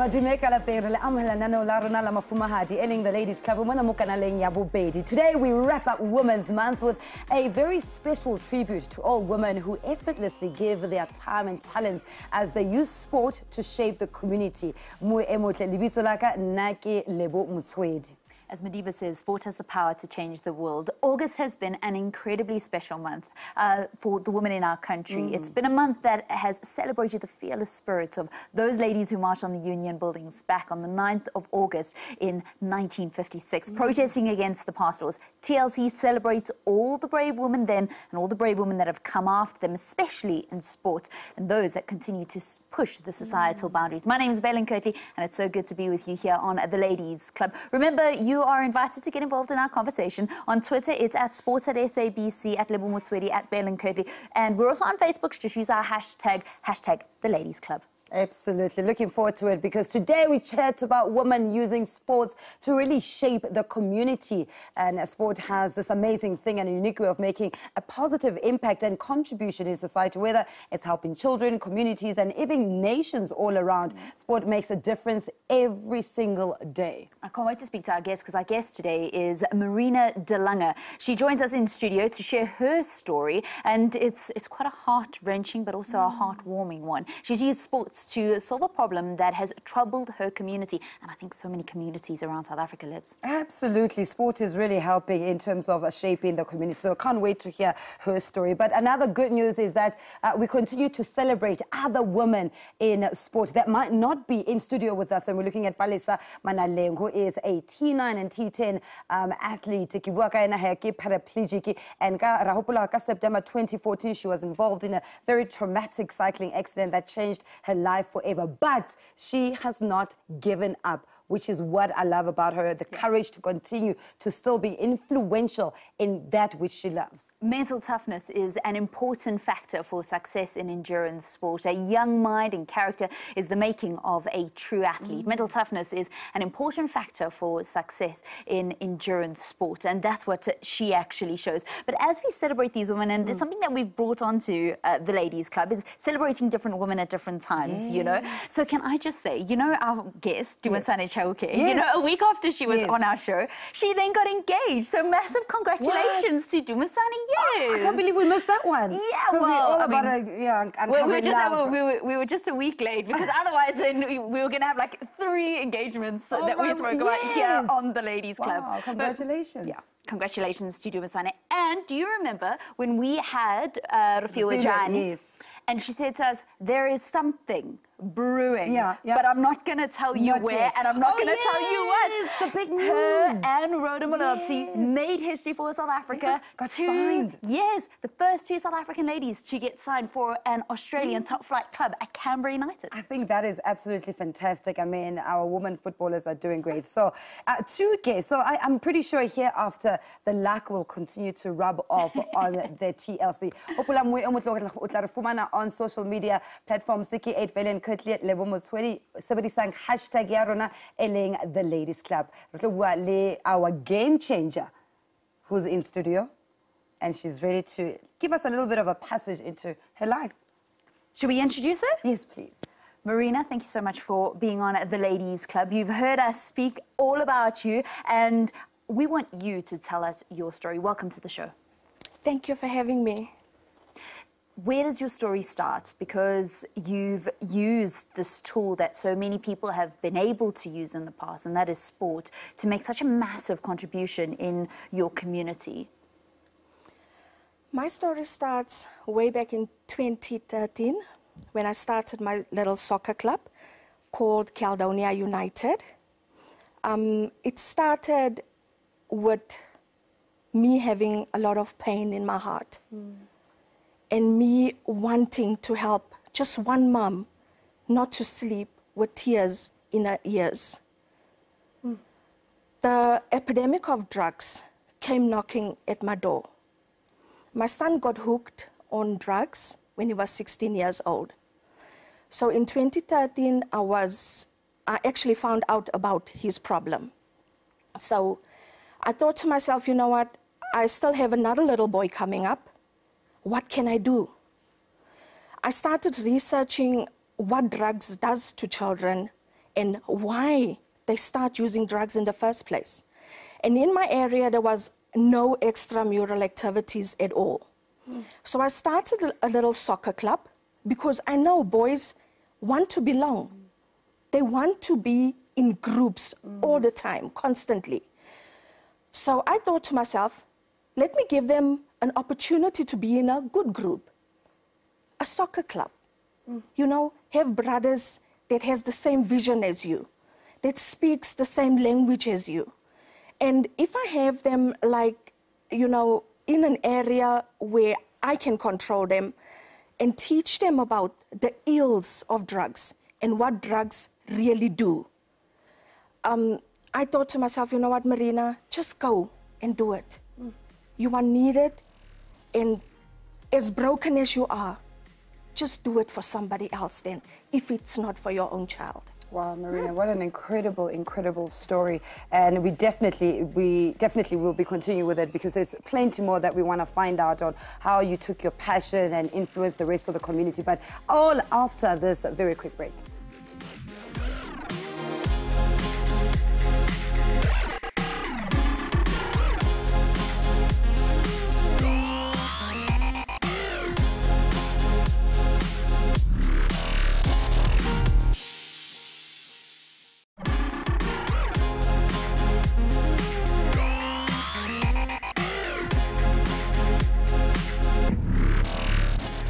Madimeka la pere le amhela nano la rona la mafumahadi eling the ladies club mona mukanaleng ya bobedi. Today we wrap up Women's Month with a very special tribute to all women who effortlessly give their time and talents as they use sport to shape the community. Mu emotle libitso laka nake lebo mutswedi. As Madiba says, sport has the power to change the world. August has been an incredibly special month for the women in our country. It's been a month that has celebrated the fearless spirit of those ladies who marched on the Union buildings back on the 9th of August in 1956, protesting against the past laws. TLC celebrates all the brave women then and all the brave women that have come after them, especially in sport, and those that continue to push the societal boundaries. My name is Valen Kirtley, and it's so good to be with you here on the Ladies Club. Remember, you are invited to get involved in our conversation. On Twitter, it's at sports at SABC, at Lebo Mutswedi, at Valen Kirtley. And we're also on Facebook. Just use our hashtag the Ladies Club. Absolutely. Looking forward to it because today we chat about women using sports to really shape the community. And sport has this amazing thing and a unique way of making a positive impact and contribution in society, whether it's helping children, communities, and even nations all around. Sport makes a difference every single day. I can't wait to speak to our guest because our guest today is Marina Delange. She joins us in studio to share her story, and it's quite a heart-wrenching but also a heartwarming one. She's used sports to solve a problem that has troubled her community, and I think so many communities around South Africa lives. Absolutely. Sport is really helping in terms of shaping the community, so I can't wait to hear her story. But another good news is that we continue to celebrate other women in sport that might not be in studio with us, and we're looking at Palesa Manaleng, who is a T9 and T10 athlete. Paraplegic, and September 2014 she was involved in a very traumatic cycling accident that changed her life forever, but she has not given up, which is what I love about her, the courage to continue to still be influential in that which she loves. Mental toughness is an important factor for success in endurance sport. A young mind and character is the making of a true athlete. Mental toughness is an important factor for success in endurance sport, and that's what she actually shows. But as we celebrate these women, and it's something that we've brought onto the Ladies Club, is celebrating different women at different times, you know. So can I just say, you know, our guest, Dumasane Chauke, you know, a week after she was on our show, she then got engaged. So massive congratulations to Dumasane. Yes. I can't believe we missed that one. Yeah, well, we were just a week late because otherwise then we were going to have like 3 engagements that we spoke about here on the Ladies Club. Wow, congratulations. But, congratulations to Dumasane. And do you remember when we had Rafiwa Jani? Yes. And she said to us, there is something brewing, but I'm not going to tell you where, and I'm not going to tell you what. The big news. Her and Rhoda Malotsi made history for South Africa. Got signed. Yes, the first 2 South African ladies to get signed for an Australian top flight club at Canberra United. I think that is absolutely fantastic. I mean, our women footballers are doing great. So, 2K. So I'm pretty sure hereafter the luck will continue to rub off on the TLC. On social media platforms, CK8 Valen Kirtley at Lebo Mutswedi, sebedisang hashtag ya rona eleng the Ladies Club. Our game changer, who's in studio, and she's ready to give us a little bit of a passage into her life. Should we introduce her? Yes, please. Marina, thank you so much for being on the Ladies Club. You've heard us speak all about you, and we want you to tell us your story. Welcome to the show. Thank you for having me. Where does your story start? Because you've used this tool that so many people have been able to use in the past, and that is sport, to make such a massive contribution in your community. My story starts way back in 2013 when I started my little soccer club called Caldonia Utd. It started with me having a lot of pain in my heart. And me wanting to help just one mom not to sleep with tears in her ears. The epidemic of drugs came knocking at my door. My son got hooked on drugs when he was 16 years old. So in 2013, I actually found out about his problem. So I thought to myself, you know what, I still have another little boy coming up. What can I do? I started researching what drugs does to children and why they start using drugs in the first place. And in my area, there was no extramural activities at all. So I started a little soccer club because I know boys want to belong. They want to be in groups all the time, constantly. So I thought to myself, let me give them an opportunity to be in a good group, a soccer club. You know, have brothers that has the same vision as you, that speaks the same language as you. And if I have them, like, you know, in an area where I can control them and teach them about the ills of drugs and what drugs really do, I thought to myself, you know what, Marina, just go and do it. You are needed, and as broken as you are, just do it for somebody else then, if it's not for your own child. Wow, Marina, what an incredible, incredible story. And we definitely will be continuing with it, because there's plenty more that we want to find out on how you took your passion and influenced the rest of the community, but all after this very quick break.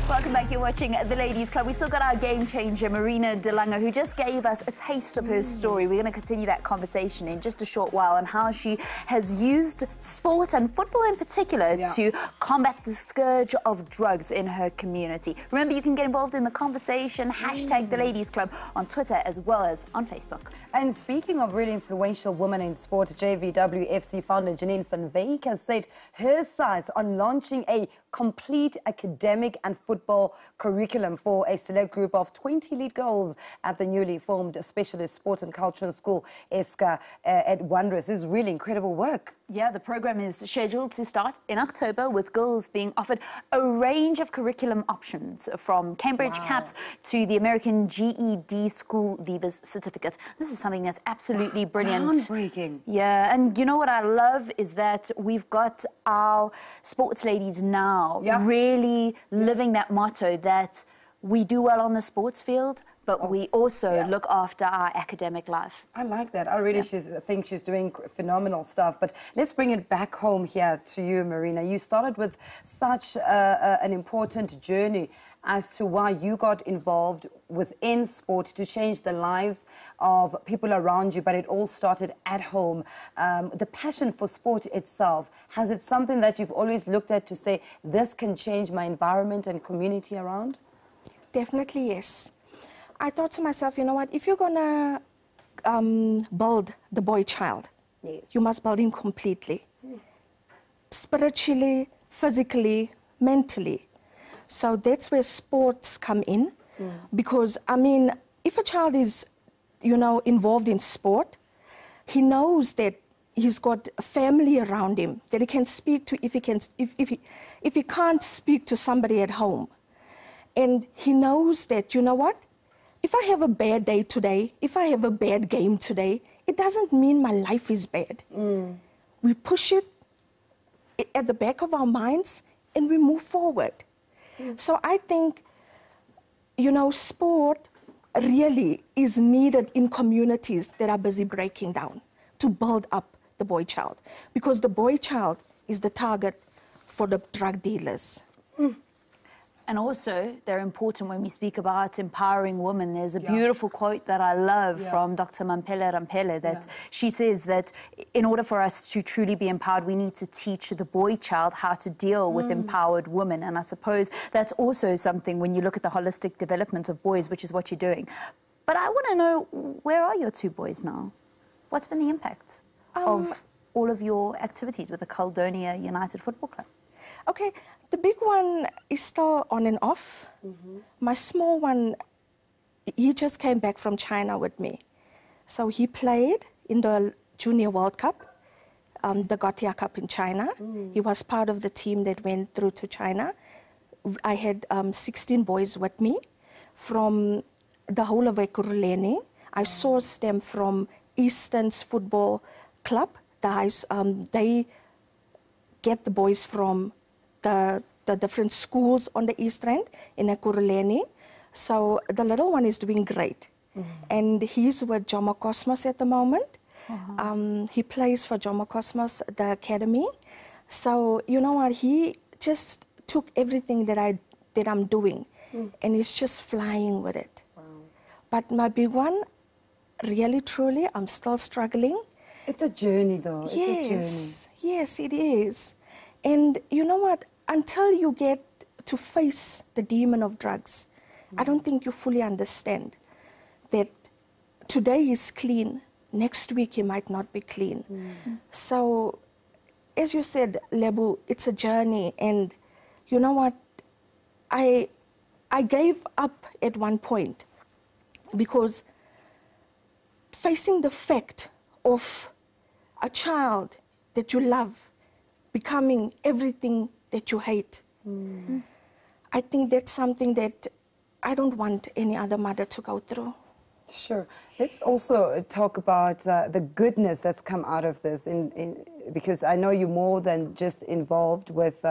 Welcome back. You're watching The Ladies Club. We still got our game changer, Marina Delange, who just gave us a taste of her story. We're going to continue that conversation in just a short while on how she has used sport and football in particular to combat the scourge of drugs in her community. Remember, you can get involved in the conversation, hashtag The Ladies Club on Twitter as well as on Facebook. And speaking of really influential women in sport, JVWFC founder Janine van Wyk has said her sights on launching a complete academic and football curriculum for a select group of 20 lead girls at the newly formed Specialist Sport and Cultural School, ESCA, at Wanderers. This is really incredible work. Yeah, the program is scheduled to start in October, with girls being offered a range of curriculum options, from Cambridge CAPS to the American GED School Leavers Certificate. This is something that's absolutely brilliant. Groundbreaking. Yeah, and you know what I love is that we've got our sports ladies now really living that motto that we do well on the sports field, but we also look after our academic life. I like that. I really think she's doing phenomenal stuff. But let's bring it back home here to you, Marina. You started with such an important journey as to why you got involved within sport to change the lives of people around you, but it all started at home. The passion for sport itself, has it something that you've always looked at to say, this can change my environment and community around? Definitely, yes. I thought to myself, you know what, if you're going to build the boy child, you must build him completely. Spiritually, physically, mentally. So that's where sports come in. Because, I mean, if a child is, you know, involved in sport, he knows that he's got a family around him that he can speak to if he can't speak to somebody at home. And he knows that, you know what, if I have a bad day today, if I have a bad game today, it doesn't mean my life is bad. We push it at the back of our minds and we move forward. So I think, you know, sport really is needed in communities that are busy breaking down to build up the boy child, because the boy child is the target for the drug dealers. And also, they're important when we speak about empowering women. There's a beautiful quote that I love from Dr. Mampela Rampele, that she says that in order for us to truly be empowered, we need to teach the boy child how to deal with empowered women. And I suppose that's also something when you look at the holistic development of boys, which is what you're doing. But I want to know, where are your two boys now? What's been the impact of all of your activities with the Caldonia United Football Club? Okay, the big one is still on and off. My small one, he just came back from China with me. So he played in the Junior World Cup, the Gaotia Cup in China. He was part of the team that went through to China. I had 16 boys with me from the whole of Ekurhuleni. I source them from Eastern's football club. They get the boys from the different schools on the East End in Ekurhuleni. So the little one is doing great. And he's with Jomo Cosmos at the moment. He plays for Jomo Cosmos, the academy. So, you know what, he just took everything that I'm doing and he's just flying with it. But my big one, really, truly, I'm still struggling. It's a journey, though. It's a journey. Yes, it is. And you know what? Until you get to face the demon of drugs, I don't think you fully understand that today he's clean, next week he might not be clean. So, as you said, Lebu, it's a journey. And you know what? I gave up at one point because facing the fact of a child that you love becoming everything that you hate, I think that's something that I don't want any other mother to go through. Sure. Let's also talk about the goodness that's come out of this, because I know you're more than just involved with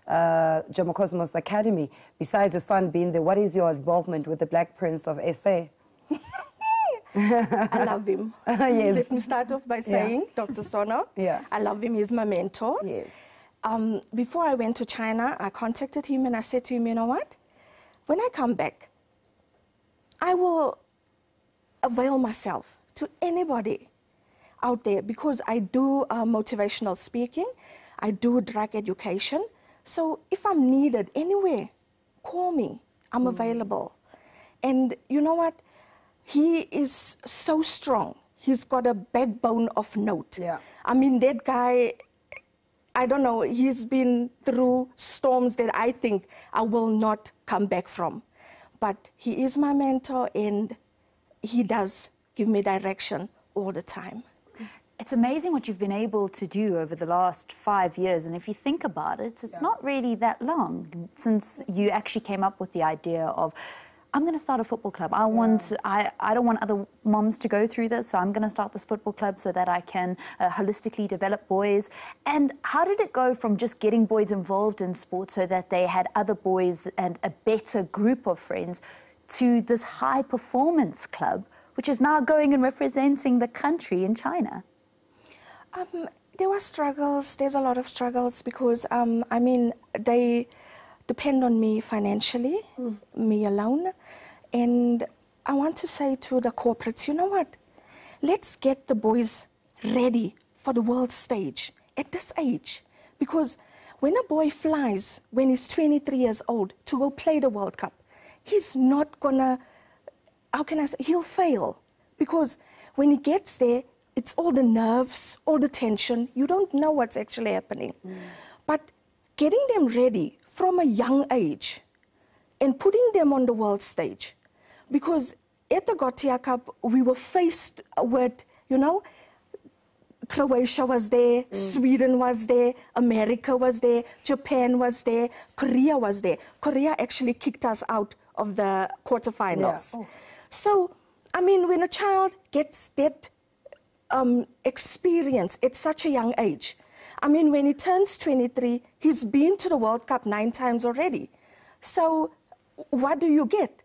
Jomo Cosmos Academy. Besides your son being there, what is your involvement with the Black Prince of SA? I love him. Yes. Let me start off by saying, Dr. Sono, I love him. He's my mentor. Yes. Before I went to China, I contacted him and I said to him, you know what? When I come back, I will avail myself to anybody out there because I do motivational speaking, I do drug education. So if I'm needed anywhere, call me. I'm available. And you know what? He is so strong. He's got a backbone of note. Yeah. I mean, that guy, I don't know, he's been through storms that I think I will not come back from. But he is my mentor and he does give me direction all the time. It's amazing what you've been able to do over the last 5 years. And if you think about it, it's not really that long since you actually came up with the idea of, I'm going to start a football club. I don't want other moms to go through this, so I'm going to start this football club so that I can holistically develop boys. And how did it go from just getting boys involved in sports so that they had other boys and a better group of friends to this high performance club, which is now going and representing the country in China? There were struggles. There's a lot of struggles because, I mean, they depend on me financially, me alone. And I want to say to the corporates, you know what? Let's get the boys ready for the world stage at this age. Because when a boy flies, when he's 23 years old, to go play the World Cup, he's not gonna, how can I say, he'll fail. Because when he gets there, it's all the nerves, all the tension. You don't know what's actually happening. But getting them ready from a young age and putting them on the world stage. Because at the Gotia Cup, we were faced with, you know, Croatia was there, Sweden was there, America was there, Japan was there, Korea was there. Korea actually kicked us out of the quarterfinals. Yeah. So, I mean, when a child gets that experience at such a young age, I mean, when he turns 23, he's been to the World Cup 9 times already. So what do you get?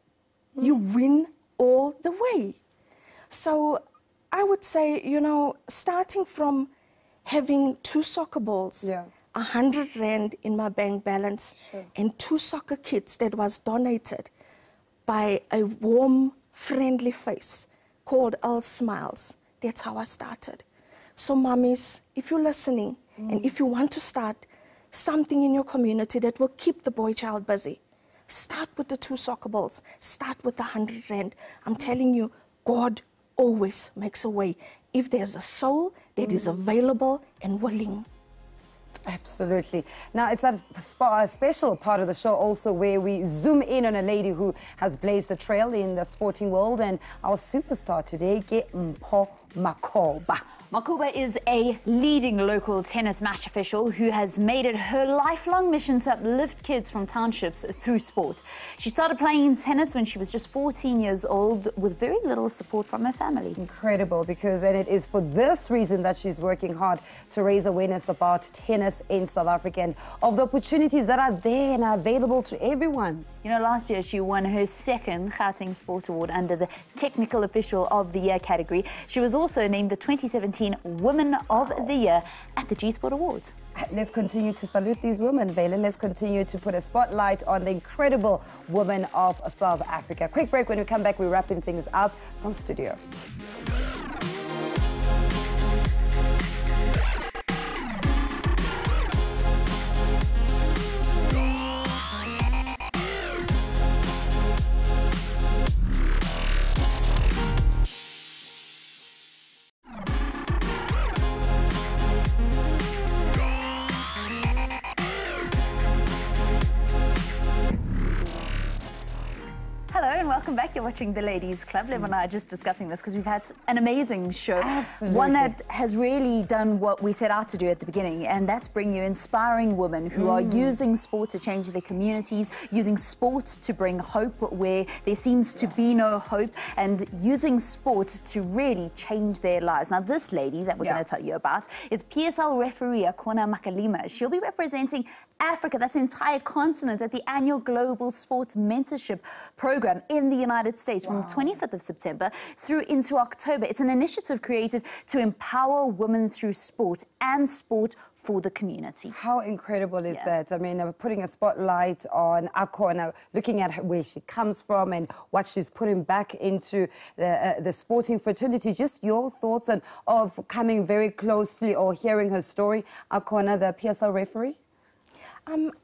You win all the way. So I would say, you know, starting from having 2 soccer balls, 100 Rand in my bank balance, and 2 soccer kits that was donated by a warm, friendly face called All Smiles. That's how I started. So mummies, if you're listening, and if you want to start something in your community that will keep the boy child busy, start with the 2 soccer balls, start with the 100 Rand. I'm telling you, God always makes a way if there's a soul that is available and willing. Absolutely. Now, it's that special part of the show also where we zoom in on a lady who has blazed the trail in the sporting world, and our superstar today, Ke Mpho Makhoba. Makuba is a leading local tennis match official who has made it her lifelong mission to uplift kids from townships through sport. She started playing tennis when she was just 14 years old with very little support from her family. Incredible, and it is for this reason that she's working hard to raise awareness about tennis in South Africa and of the opportunities that are there and are available to everyone. You know, last year she won her second Gauteng Sport Award under the Technical Official of the Year category. She was also named the 2017 Women of the Year at the G Sport Awards. Let's continue to salute these women, Valen. Let's continue to put a spotlight on the incredible women of South Africa. Quick break. When we come back, we're wrapping things up from studio. Welcome back. You're watching The Ladies Club. Liv and I are just discussing this because we've had an amazing show. Absolutely. One that has really done what we set out to do at the beginning, and that's bring you inspiring women who are using sport to change their communities, using sport to bring hope where there seems to be no hope, and using sport to really change their lives. Now, this lady that we're going to tell you about is PSL referee Akona Makalima. She'll be representing Africa, that's an entire continent, at the annual Global Sports Mentorship Program in the United States from 25th of September through into October. It's an initiative created to empower women through sport and sport for the community. How incredible is that? I mean, putting a spotlight on Akona, looking at where she comes from and what she's putting back into the sporting fraternity. Just your thoughts on of coming very closely or hearing her story, Akona, the PSL referee?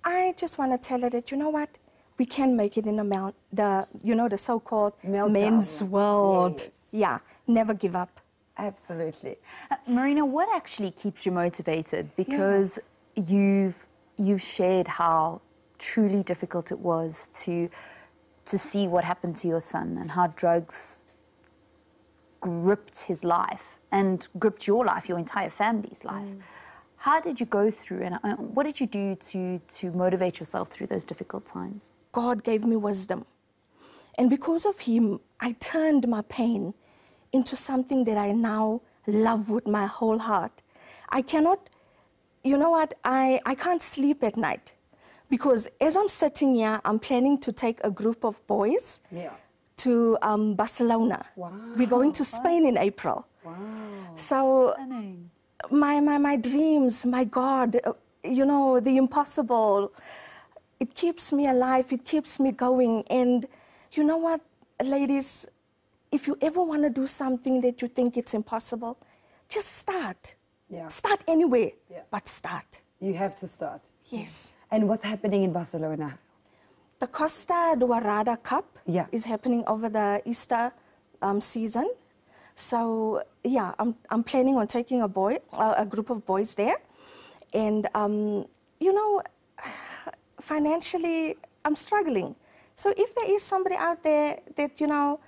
I just want to tell her that, you know what, we can make it in the so-called men's world. Yes. Yeah, never give up. Absolutely. Marina, what actually keeps you motivated? Because you've shared how truly difficult it was to see what happened to your son and how drugs gripped his life and gripped your life, your entire family's life. How did you go through, and what did you do to motivate yourself through those difficult times? God gave me wisdom. And because of him, I turned my pain into something that I now love with my whole heart. I cannot, you know what, I can't sleep at night. Because as I'm sitting here, I'm planning to take a group of boys to Barcelona. Wow. We're going to Spain in April. Wow. So my dreams, my God, you know, the impossible, it keeps me alive, it keeps me going. And you know what, ladies, if you ever want to do something that you think it's impossible, just start. Yeah. Start anywhere, but start. You have to start. Yes. And what's happening in Barcelona? The Costa Dorada Cup is happening over the Easter season. So, yeah, I'm planning on taking a group of boys there. And, you know, financially, I'm struggling. So if there is somebody out there that, you know,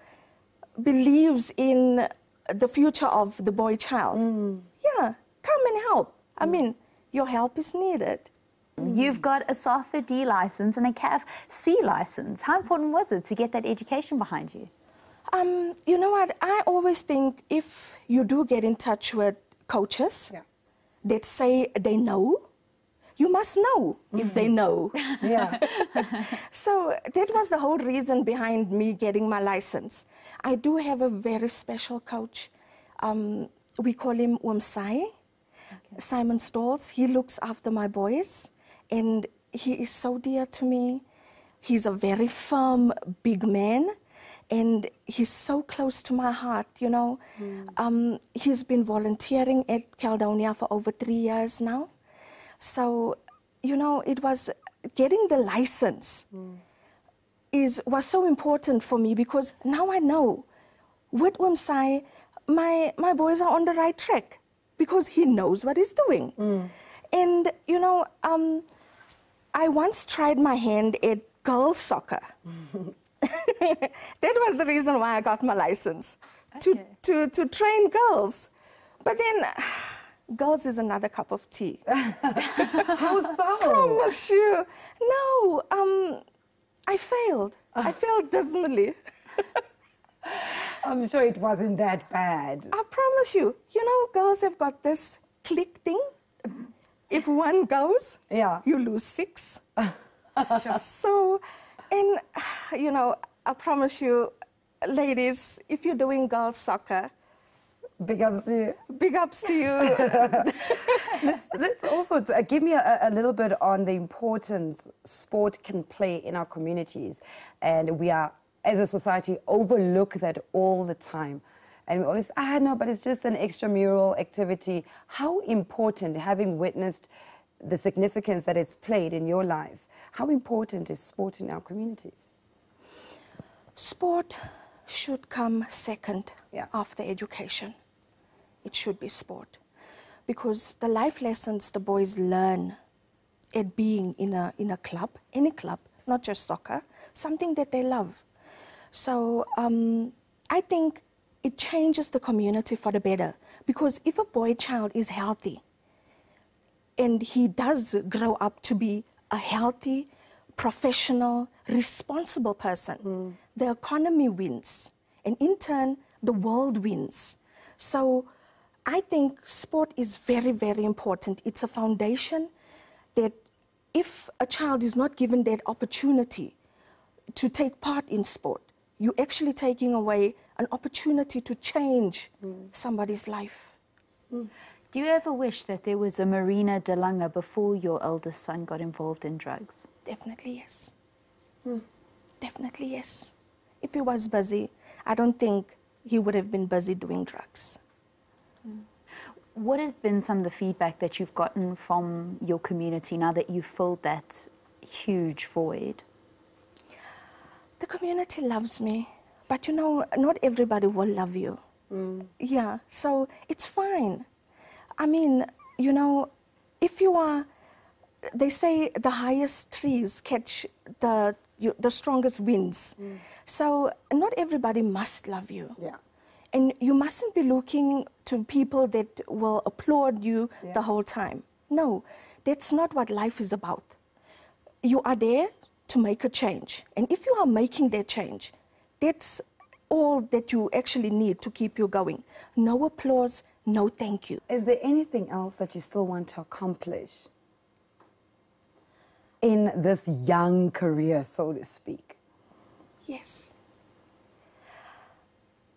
believes in the future of the boy child, come and help. I mean, your help is needed. You've got a SAFA D license and a CAF C license. How important was it to get that education behind you? You know what, I always think if you do get in touch with coaches that say they know, you must know if they know. So that was the whole reason behind me getting my license. I do have a very special coach. We call him Umsai, Simon Stalls. He looks after my boys, and he is so dear to me. He's a very firm, big man, and he's so close to my heart, you know. He's been volunteering at Caldonia for over 3 years now. So, you know, it was getting the license was so important for me, because now I know with Umsai, my boys are on the right track because he knows what he's doing. And, you know, I once tried my hand at girls' soccer. That was the reason why I got my license, to train girls. But then, girls is another cup of tea. How so? Promise you. No, I failed. I failed dismally. I'm sure it wasn't that bad. I promise you. You know, girls have got this click thing. If one goes, Yeah. you lose 6. So, and, you know, I promise you, ladies, if you're doing girls soccer, Big ups to you. big ups to you. Let's also give me a little bit on the importance sport can play in our communities. And we are, as a society, overlook that all the time. And we always, no, but it's just an extramural activity. How important, having witnessed the significance that it's played in your life, how important is sport in our communities? Sport should come second Yeah. after education. It should be sport. Because the life lessons the boys learn at being in a club, any club, not just soccer, something that they love. So I think it changes the community for the better. Because if a boy child is healthy and he does grow up to be a healthy, professional, responsible person, the economy wins. And in turn, the world wins. So I think sport is very, very important. It's a foundation that if a child is not given that opportunity to take part in sport, you're actually taking away an opportunity to change somebody's life. Do you ever wish that there was a Marina Delange before your eldest son got involved in drugs? Definitely yes. Definitely yes. If he was busy, I don't think he would have been busy doing drugs. What has been some of the feedback that you've gotten from your community now that you've filled that huge void? The community loves me, but you know, not everybody will love you. Yeah, so it's fine. I mean, you know, if you are, they say the highest trees catch the strongest winds. So not everybody must love you. Yeah. And you mustn't be looking to people that will applaud you the whole time. No, that's not what life is about. You are there to make a change. And if you are making that change, that's all that you actually need to keep you going. No applause, no thank you. Is there anything else that you still want to accomplish in this young career, so to speak? Yes.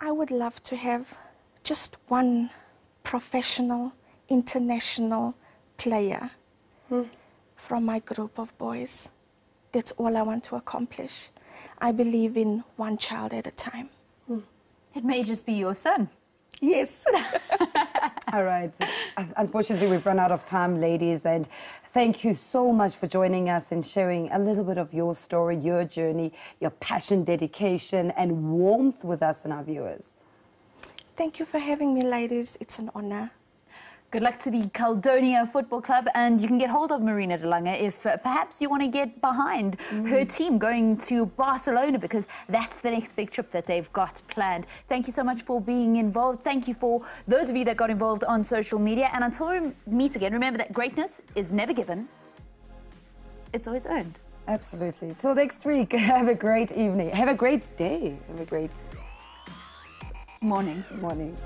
I would love to have just one professional, international player from my group of boys. That's all I want to accomplish. I believe in one child at a time. It may just be your son. Yes. All right. Unfortunately, we've run out of time, ladies. And thank you so much for joining us and sharing a little bit of your story, your journey, your passion, dedication, and warmth with us and our viewers. Thank you for having me, ladies. It's an honor. Good luck to the Caldonia Football Club, and you can get hold of Marina Delange if perhaps you want to get behind her team going to Barcelona, because that's the next big trip that they've got planned. Thank you so much for being involved. Thank you for those of you that got involved on social media. And until we meet again, remember that greatness is never given. It's always earned. Absolutely. Till next week, have a great evening. Have a great day. Have a great Morning. morning.